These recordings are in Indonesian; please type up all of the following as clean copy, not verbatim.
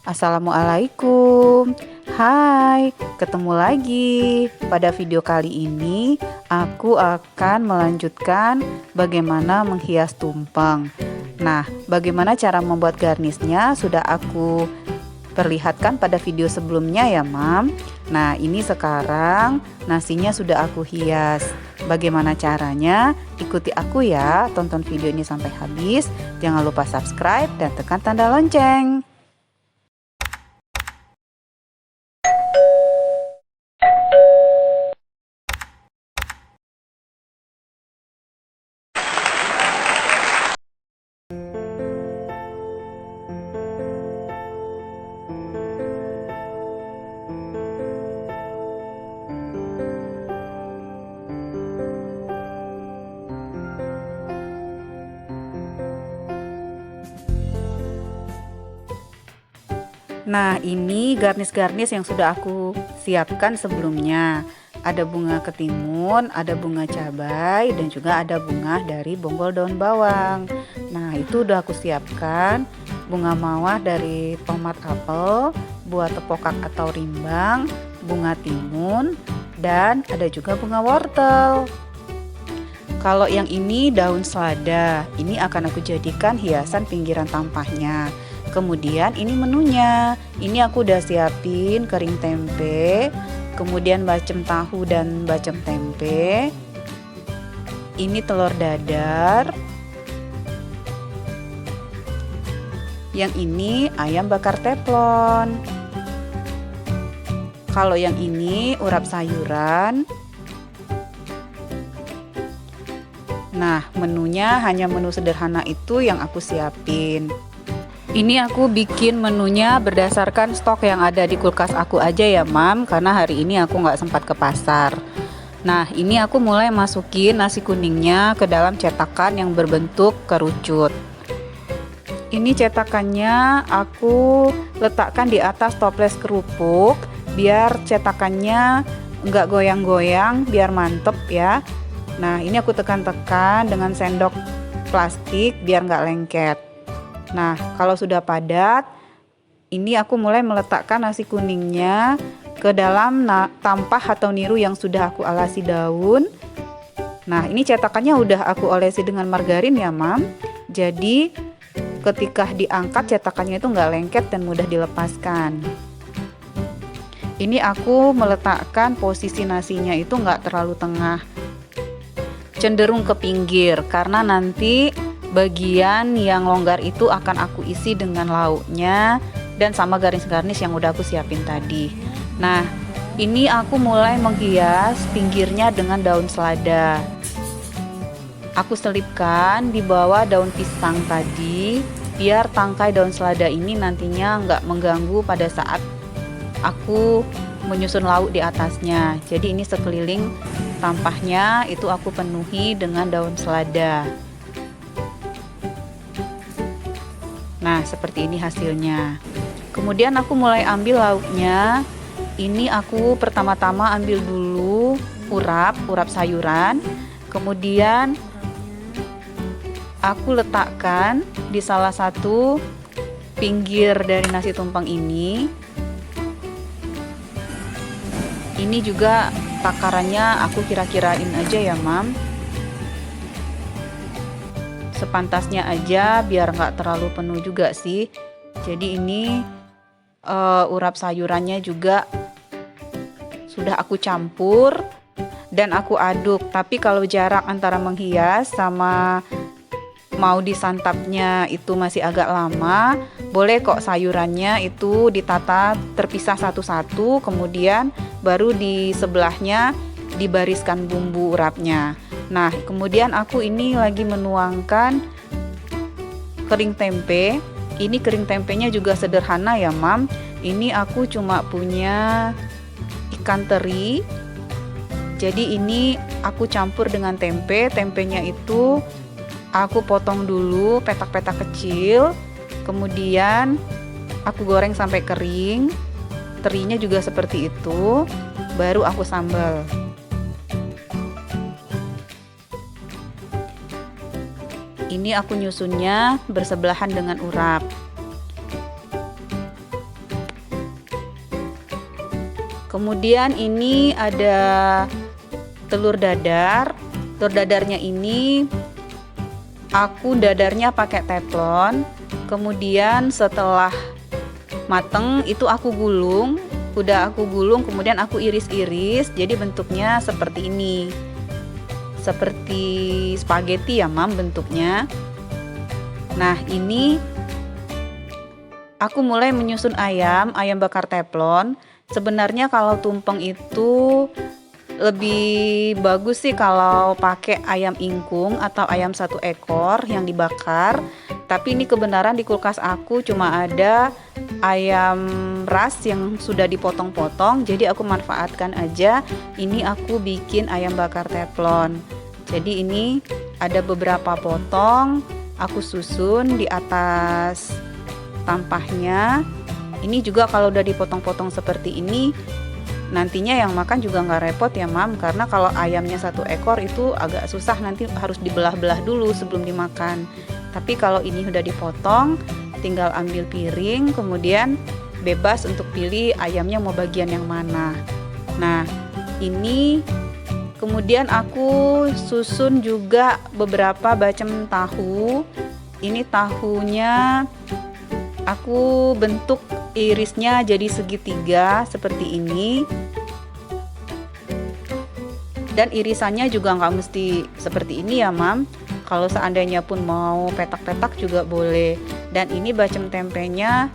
Assalamualaikum. Hai, ketemu lagi. Pada video kali ini aku akan melanjutkan bagaimana menghias tumpeng. Nah, bagaimana cara membuat garnisnya sudah aku perlihatkan pada video sebelumnya ya, Mam. Nah, ini sekarang nasinya sudah aku hias. Bagaimana caranya? Ikuti aku ya, tonton video ini sampai habis. Jangan lupa subscribe dan tekan tanda lonceng. Nah, ini garnis-garnis yang sudah aku siapkan sebelumnya. Ada bunga ketimun, ada bunga cabai, dan juga ada bunga dari bonggol daun bawang. Nah, itu udah aku siapkan. Bunga mawar dari tomat apel, buah tepokak atau rimbang, bunga timun, dan ada juga bunga wortel. Kalau yang ini daun selada, ini akan aku jadikan hiasan pinggiran tampahnya. Kemudian ini menunya. Ini aku udah siapin kering tempe, kemudian bacem tahu dan bacem tempe. Ini telur dadar. Yang ini ayam bakar teflon. Kalau yang ini urap sayuran. Nah, menunya hanya menu sederhana itu yang aku siapin. Ini aku bikin menunya berdasarkan stok yang ada di kulkas aku aja ya, Mam, karena hari ini aku nggak sempat ke pasar. Nah, ini aku mulai masukin nasi kuningnya ke dalam cetakan yang berbentuk kerucut. Ini cetakannya aku letakkan di atas toples kerupuk biar cetakannya nggak goyang-goyang, biar mantep ya. Nah, ini aku tekan-tekan dengan sendok plastik biar nggak lengket. Nah, kalau sudah padat, ini aku mulai meletakkan nasi kuningnya ke dalam tampah atau niru yang sudah aku alasi daun. Nah, ini cetakannya udah aku olesi dengan margarin ya, Mam. Jadi, ketika diangkat cetakannya itu nggak lengket dan mudah dilepaskan. Ini aku meletakkan posisi nasinya itu nggak terlalu tengah, cenderung ke pinggir, karena nanti bagian yang longgar itu akan aku isi dengan lauknya dan sama garnis-garnis yang udah aku siapin tadi. Nah, ini aku mulai menghias pinggirnya dengan daun selada. Aku selipkan di bawah daun pisang tadi biar tangkai daun selada ini nantinya nggak mengganggu pada saat aku menyusun lauk di atasnya. Jadi ini sekeliling tampahnya itu aku penuhi dengan daun selada. Nah, seperti ini hasilnya. Kemudian aku mulai ambil lauknya. Ini aku pertama-tama ambil dulu urap sayuran. Kemudian aku letakkan di salah satu pinggir dari nasi tumpeng ini. Ini juga takarannya aku kira-kirain aja ya, Mam. Sepantasnya aja biar nggak terlalu penuh juga sih. Jadi ini urap sayurannya juga sudah aku campur dan aku aduk. Tapi kalau jarak antara menghias sama mau disantapnya itu masih agak lama, boleh kok sayurannya itu ditata terpisah satu-satu, kemudian baru di sebelahnya dibariskan bumbu urapnya. Nah, kemudian aku ini lagi menuangkan kering tempe. Ini kering tempenya juga sederhana ya, Mam. Ini aku cuma punya ikan teri. Jadi ini aku campur dengan tempe. Tempenya itu aku potong dulu petak-petak kecil. Kemudian aku goreng sampai kering. Terinya juga seperti itu. Baru aku sambal. Ini aku nyusunnya bersebelahan dengan urap. Kemudian ini ada telur dadar. Telur dadarnya ini aku dadarnya pakai teflon. Kemudian setelah mateng itu aku gulung. Udah aku gulung, kemudian aku iris-iris. Jadi bentuknya seperti ini. Seperti spaghetti ya, Mam, bentuknya. Nah, ini aku mulai menyusun ayam bakar teflon. Sebenarnya kalau tumpeng itu lebih bagus sih kalau pakai ayam ingkung atau ayam 1 ekor yang dibakar. Tapi ini kebenaran di kulkas aku cuma ada ayam ras yang sudah dipotong-potong, jadi aku manfaatkan aja. Ini aku bikin ayam bakar teflon. Jadi ini ada beberapa potong, aku susun di atas tampahnya. Ini juga kalau udah dipotong-potong seperti ini, nantinya yang makan juga nggak repot ya, Mam, karena kalau ayamnya 1 ekor itu agak susah, nanti harus dibelah-belah dulu sebelum dimakan. Tapi kalau ini udah dipotong, tinggal ambil piring, kemudian bebas untuk pilih ayamnya mau bagian yang mana. Nah, ini kemudian aku susun juga beberapa bacem tahu. Ini tahunya aku bentuk irisnya jadi segitiga seperti ini. Dan irisannya juga nggak mesti seperti ini ya, Mam. Kalau seandainya pun mau petak-petak juga boleh. Dan ini bacem tempenya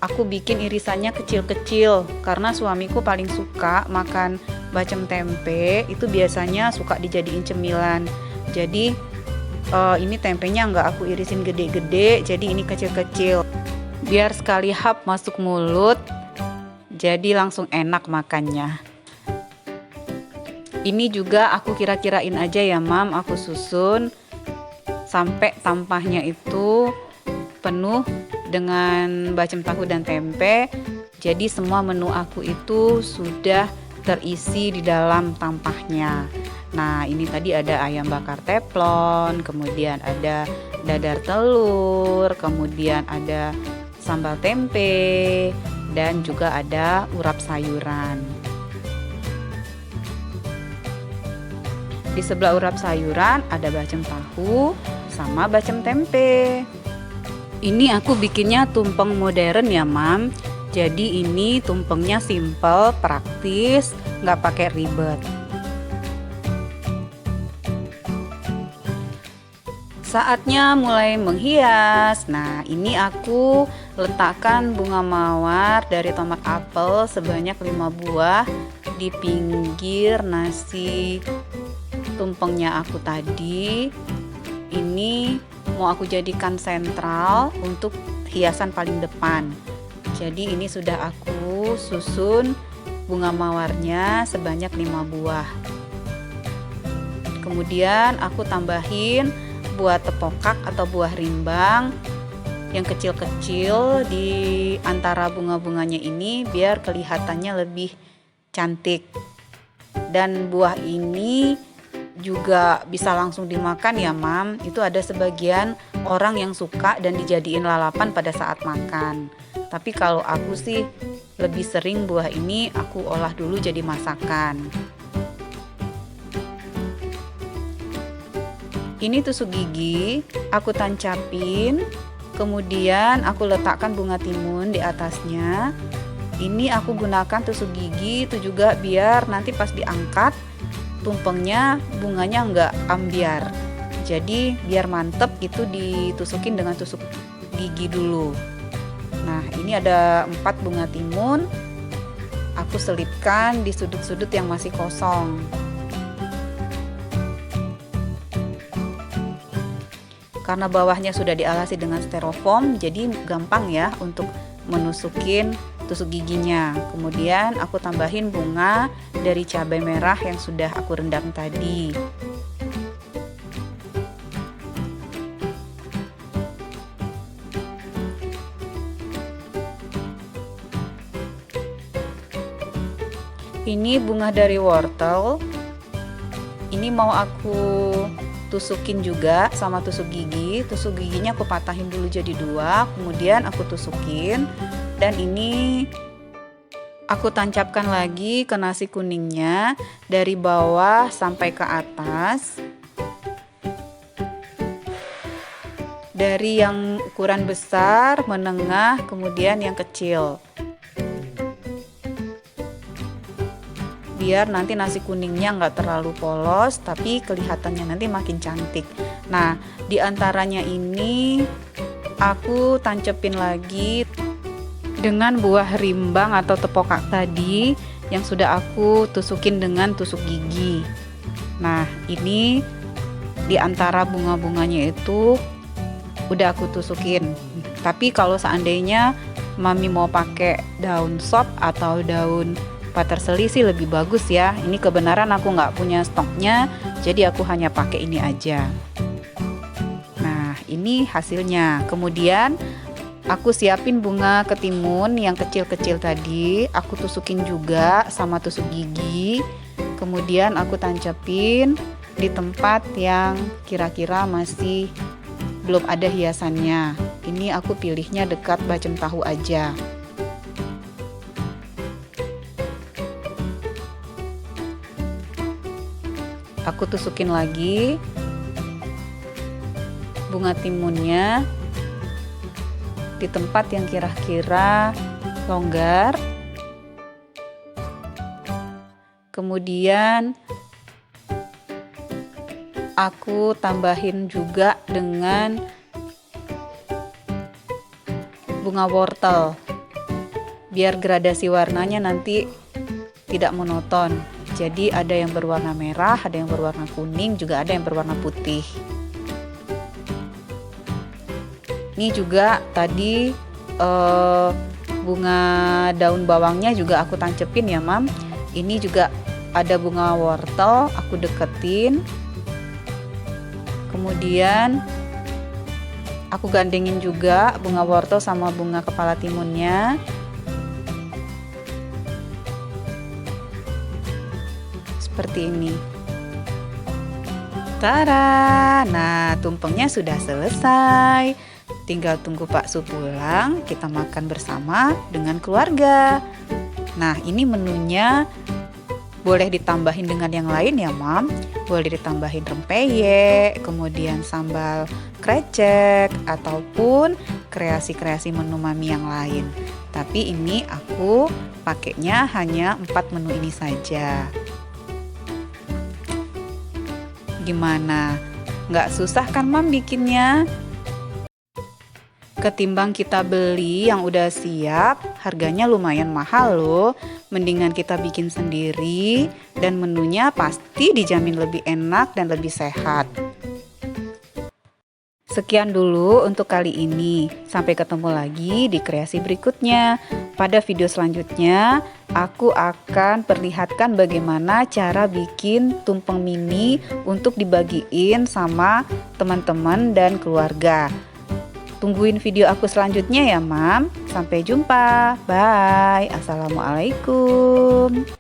aku bikin irisannya kecil-kecil karena suamiku paling suka makan bacem tempe. Itu biasanya suka dijadiin cemilan. Jadi ini tempenya nggak aku irisin gede-gede, jadi ini kecil-kecil. Biar sekali hap masuk mulut, jadi langsung enak makannya. Ini juga aku kira-kirain aja ya, Mam, aku susun sampai tampahnya itu penuh dengan bacem tahu dan tempe. Jadi semua menu aku itu sudah terisi di dalam tampahnya. Nah, ini tadi ada ayam bakar teflon, kemudian ada dadar telur, kemudian ada sambal tempe, dan juga ada urap sayuran. Di sebelah urap sayuran ada bacem tahu sama bacem tempe. Ini aku bikinnya tumpeng modern ya, Mam. Jadi ini tumpengnya simple, praktis, nggak pakai ribet. Saatnya mulai menghias. Nah, ini aku letakkan bunga mawar dari tomat apel sebanyak 5 buah di pinggir nasi tumpengnya aku tadi. Ini mau aku jadikan sentral untuk hiasan paling depan. Jadi ini sudah aku susun bunga mawarnya sebanyak 5 buah. Kemudian aku tambahin buah tepokak atau buah rimbang yang kecil-kecil di antara bunga-bunganya ini biar kelihatannya lebih cantik. Dan buah ini juga bisa langsung dimakan ya, Mam. Itu ada sebagian orang yang suka dan dijadiin lalapan pada saat makan. Tapi kalau aku sih lebih sering buah ini aku olah dulu jadi masakan. Ini tusuk gigi, aku tancapin, kemudian aku letakkan bunga timun di atasnya. Ini aku gunakan tusuk gigi itu juga biar nanti pas diangkat tumpengnya bunganya nggak ambiar. Jadi biar mantep itu ditusukin dengan tusuk gigi dulu. Nah, ini ada 4 bunga timun. Aku selipkan di sudut-sudut yang masih kosong. Karena bawahnya sudah dialasi dengan styrofoam, jadi gampang ya untuk menusukin tusuk giginya. Kemudian aku tambahin bunga dari cabai merah yang sudah aku rendam tadi. Ini bunga dari wortel. Ini mau aku tusukin juga sama tusuk gigi. Tusuk giginya aku patahin dulu jadi 2, kemudian aku tusukin. Dan ini Aku tancapkan lagi ke nasi kuningnya dari bawah sampai ke atas. Dari yang ukuran besar, menengah, kemudian yang kecil. Biar nanti nasi kuningnya nggak terlalu polos, tapi kelihatannya nanti makin cantik. Nah, di antaranya ini aku tancepin lagi dengan buah rimbang atau tepokak tadi yang sudah aku tusukin dengan tusuk gigi. Nah, ini di antara bunga-bunganya itu udah aku tusukin. Tapi kalau seandainya mami mau pakai daun sop atau daun parsley sih lebih bagus ya. Ini kebenaran aku nggak punya stoknya, jadi aku hanya pakai ini aja. Nah, ini hasilnya. Kemudian aku siapin bunga ketimun yang kecil-kecil tadi, aku tusukin juga sama tusuk gigi. Kemudian aku tancepin di tempat yang kira-kira masih belum ada hiasannya. Ini aku pilihnya dekat bacem tahu aja. Aku tusukin lagi bunga timunnya di tempat yang kira-kira longgar. Kemudian aku tambahin juga dengan bunga wortel biar gradasi warnanya nanti tidak monoton. Jadi ada yang berwarna merah, ada yang berwarna kuning, juga ada yang berwarna putih. Ini juga tadi bunga daun bawangnya juga aku tancepin ya mam. Ini juga ada bunga wortel, aku deketin. Kemudian aku gandengin juga bunga wortel sama bunga kepala timunnya. Seperti ini. Tada! Nah, tumpengnya sudah selesai. Tinggal tunggu Pak Su pulang, kita makan bersama dengan keluarga. Nah, ini menunya boleh ditambahin dengan yang lain ya, Mam. Boleh ditambahin rempeyek, kemudian sambal krecek, ataupun kreasi-kreasi menu Mami yang lain. Tapi ini aku pakainya hanya 4 menu ini saja. Gimana? Nggak susah kan, Mam, bikinnya? Ketimbang kita beli yang udah siap, harganya lumayan mahal loh. Mendingan kita bikin sendiri dan menunya pasti dijamin lebih enak dan lebih sehat. Sekian dulu untuk kali ini. Sampai ketemu lagi di kreasi berikutnya. Pada video selanjutnya, aku akan perlihatkan bagaimana cara bikin tumpeng mini untuk dibagiin sama teman-teman dan keluarga. Tungguin video aku selanjutnya ya, Mam. Sampai jumpa. Bye. Assalamualaikum.